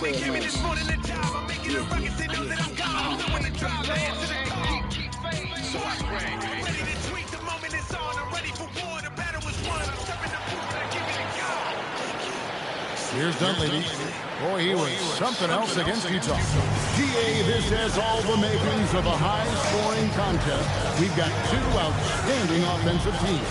play at home. Here's Dunleavy. Boy, he was something else against Utah. GA, this has all the makings of a high-scoring contest. We've got two outstanding offensive teams.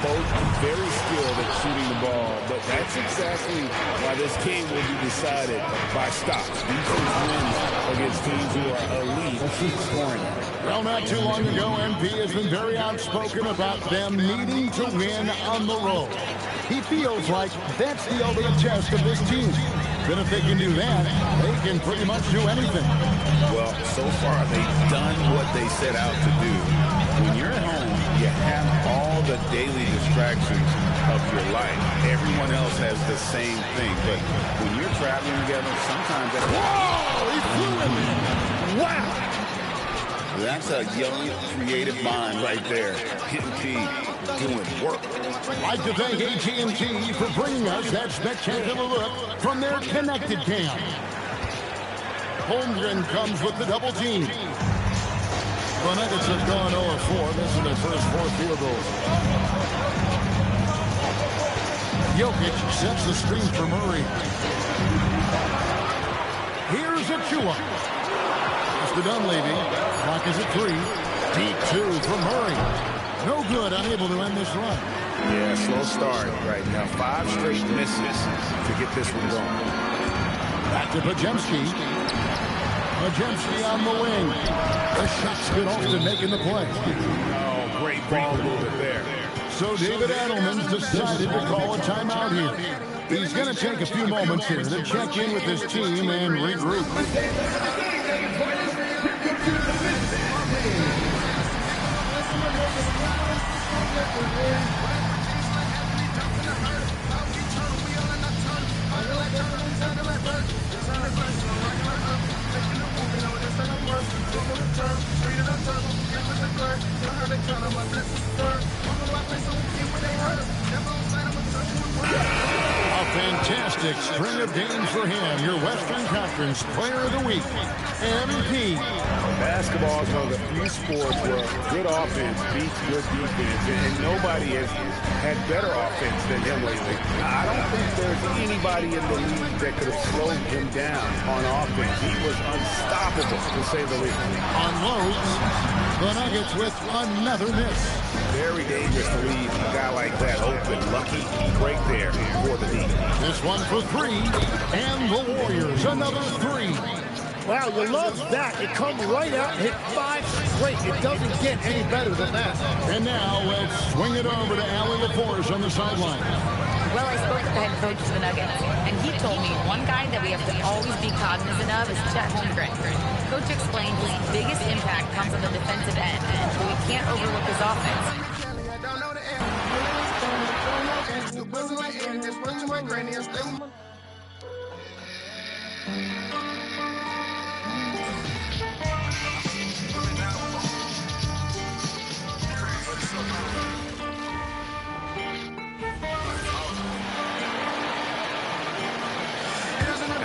Both very skilled at shooting the ball, but that's exactly why this game will be decided by stops. Defense wins against teams who are elite at scoring. Well, not too long ago, MP has been very outspoken about them needing to win on the road. He feels like that's the ultimate test of this team. Then if they can do that, they can pretty much do anything. Well, so far they've done what they set out to do. When you're at home, you have all the daily distractions of your life. Everyone else has the same thing. But when you're traveling together, sometimes that's... Whoa! He flew in there. Wow! That's a young, creative mind right there. MP doing work. I'd like to thank AT&T for bringing us that spectacular look from their connected cam. Holmgren comes with the double team. The Nuggets have gone 0-4. This is their first 4 field goals. Jokic sets the screen for Murray. Here's Achua. Mr. Dunleavy. Clock is at 3. Deep 2 for Murray. No good, unable to end this run. Yeah, slow start right now. 5 straight misses to get this one going. Back to Pajemski. Pajemski on the wing. The shot's good. Austin making the play. Oh, great ball movement there. So David Adelman's decided to call a timeout here. He's going to take a few moments here to check in with his team and regroup. A fantastic string of games for him. Your Western Conference Player of the Week, MP. Basketball is one of the few sports where good offense beats good defense, and nobody has had better offense than him lately. I don't think there's anybody in the league that could have slowed him down on offense. He was unstoppable, to say the least. Unloads. The Nuggets with another miss. Very dangerous to leave a guy like that open. Lucky break there for the D. This one for 3, and the Warriors another 3. Wow, you love that. It comes right out and hit 5 straight. It doesn't get any better than that. And now we'll swing it over to Allie LaForce on the sideline. Well, I spoke to the head coach of the Nuggets, and he told me one guy that we have to always be cognizant of is Chet Holmgren. Coach explained his biggest impact comes on the defensive end, so we can't overlook his offense.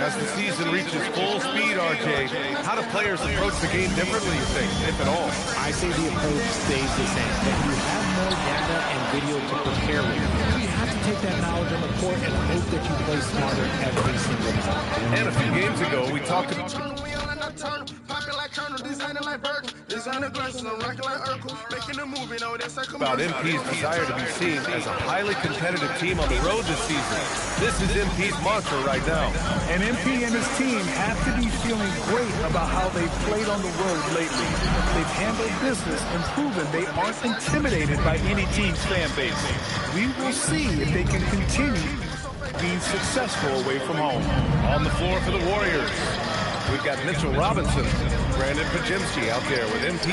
As the season reaches full speed, RJ, how do players approach the game differently, you think, if at all? I say the approach stays the same, but you have more data and video to prepare with. You have to take that knowledge on the court and hope that you play smarter every single time. And a few games ago, we talked about MP's desire to be seen as a highly competitive team on the road this season. This is MP's mantra right now. And MP and his team have to be feeling great about how they've played on the road lately. They've handled business and proven they aren't intimidated by any team's fan base. We will see if they can continue being successful away from home. On the floor for the Warriors, we've got Mitchell Robinson, Brandon Pajemski out there with MP.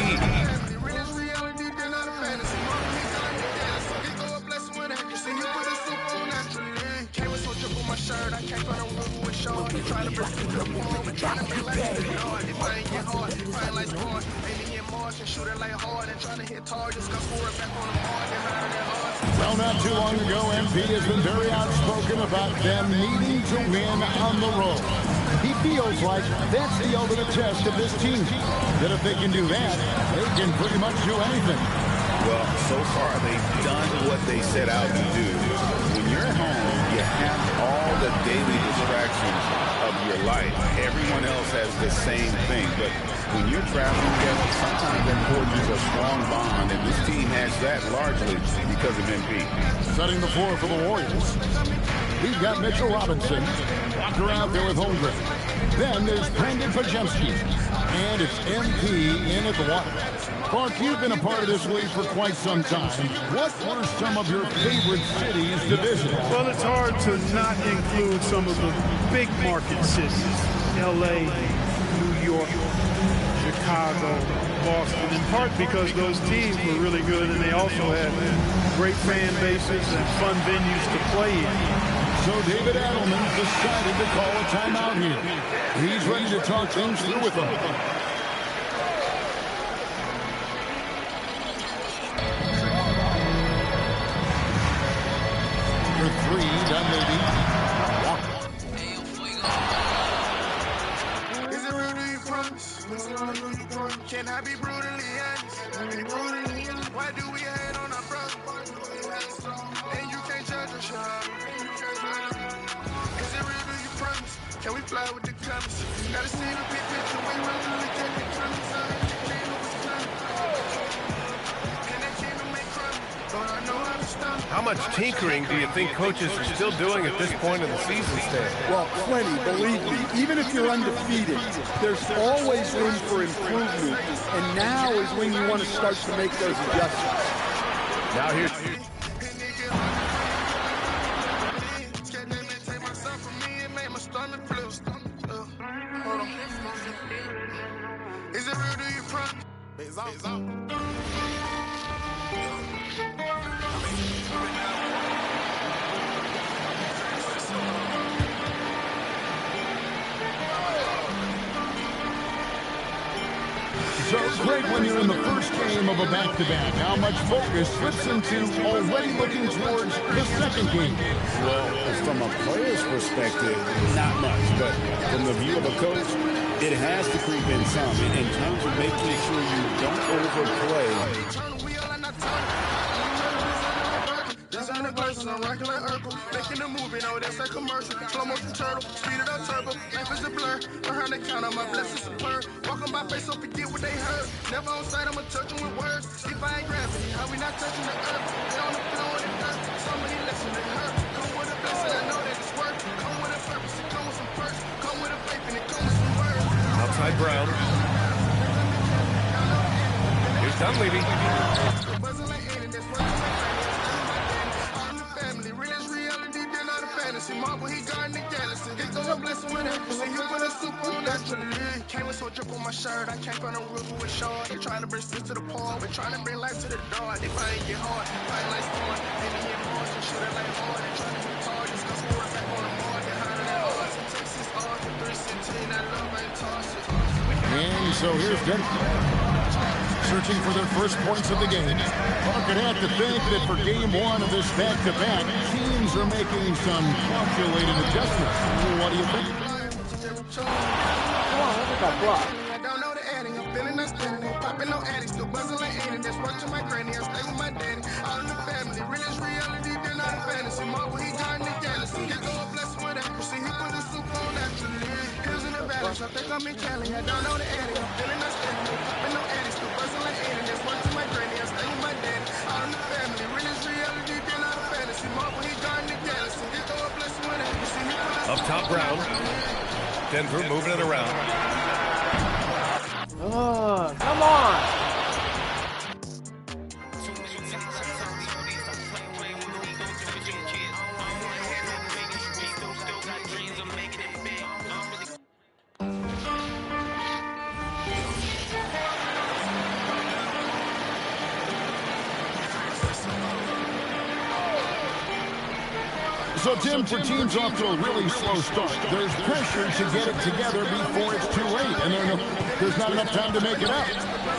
Well, not too long ago, MP has been very outspoken about them needing to win on the road. He feels like that's the ultimate test of this team. That if they can do that, they can pretty much do anything. Well, so far they've done what they set out to do. When you're at home, you have all the daily distractions of your life. Everyone else has the same thing. But when you're traveling together, sometimes that forges a strong bond, and this team has that largely because of MP. Setting the floor for the Warriors. We've got Mitchell Robinson. Walker out there with Holmgren. Then there's Brandon Pajemski. And it's MP in at the water. Clark, you've been a part of this league for quite some time. What were some of your favorite cities to visit? Well, it's hard to not include some of the big market cities. L.A., New York, Chicago, Boston, in part because those teams were really good and they also had great fan bases and fun venues to play in. So David Adelman decided to call a timeout here. He's ready to talk things through with them. For three, done maybe. Is it real, do you promise? Can I be brutally honest? Why do we hate on our brother? And you can't judge us, y'all. Is it real, do you promise? Can we fly with the comets? Gotta see the big picture, we really take the comets out. And that kingdom may crumble, but I know how to stop. How much tinkering do you think coaches are still doing at this point in the season, Stan? Well, plenty, believe me. Even if you're undefeated, there's always room for improvement. And now is when you want to start to make those adjustments. Now here's... Is it real, do you promise? It's out. So great when you're in the first game of a back-to-back. How much focus slips into already looking towards the second game? Well, from a player's perspective, not much. But from the view of a coach, it has to creep in some in terms of making sure you don't overplay. I'm rocking like Urkel, making a movie, no, that's a commercial. Slow motion turtle, speed it up turbo, life is a blur. Behind the counter, my blessings superb. Walking by face, so forget what they heard. Never on sight, I'ma touch them with words. Defying gravity, how we not touching the earth? They on the floor and it dirt. So many lessons they hurt. Come with a blessing, I know that it's worth. Come with a purpose, it come with some perks. Come with a faith and it come with some words. Outside Brown. Here's Dunleavy. Marble, he got in the galaxy. He throw a blessing with everything. He put a super on naturally. Came with so drip on my shirt. I came from the roof with short. They trying to bring sense to the poor. We're trying to bring life to the door. They find get hard. Fight like storm. Maybe get more. They shoot it like hard. They trying to get targets. Cause we're back on the board. They hiding that odds. Texas odds. 316. That love ain't tossing. And so here's Denver. Searching for their first points of the game. Well, could have to think that for game one of this back-to-back, teams are making some calculated adjustments. What do you think? Come on, look at that block. I don't know the adding. I'm feeling outstanding. Ain't popping no addicts. Still buzzing like Annie. That's work to my granny. I stay with my daddy. All in the family. Real is reality. They're not a fantasy. Marble, he got in the galaxy. He throw a blessing with accuracy. He put a super on naturally. Hills in the valley. I think I'm in Cali. I don't know the adding. I'm feeling outstanding. Ain't popping no addicts. Still buzzing like Annie. That's work to my granny. I stay with my daddy. All in the family. Real is reality. They're not a fantasy. Marble, he got in the galaxy. He throw a blessing with accuracy. He put a Up top, Brown. Denver moving it around. Come on. So, Tim, for teams off to a really slow start, there's pressure to get it together before it's too late, and there's not enough time to make it up.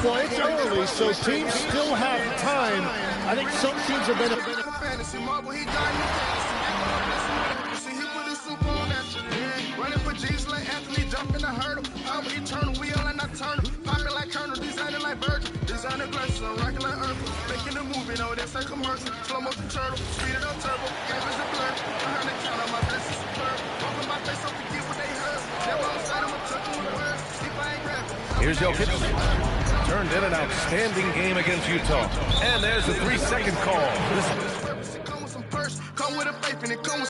Well, it's early, so teams still have time. I think some teams are better. fantasy marble, he got in the fantasy. See, he put a super on naturally. Running for G's like Anthony, jumping the I heard him. Power eternal, we all like nocturnal. Popping like Colonel, designing like Virgil. Designer glasses, I'm rocking like Urkel. Making a movie, no, that's a commercial. Slow motion turtle, speed it up turbo. Gap is a blur. Behind the counter, my face is superb. Open my face up to get what they heard. Never on side, I'ma touch them with words. If I ain't rapping. Here's Jokic. Turned in an outstanding game against Utah. And there's a 3-second call. Listen. Come with some purse, come with a faith, and it come with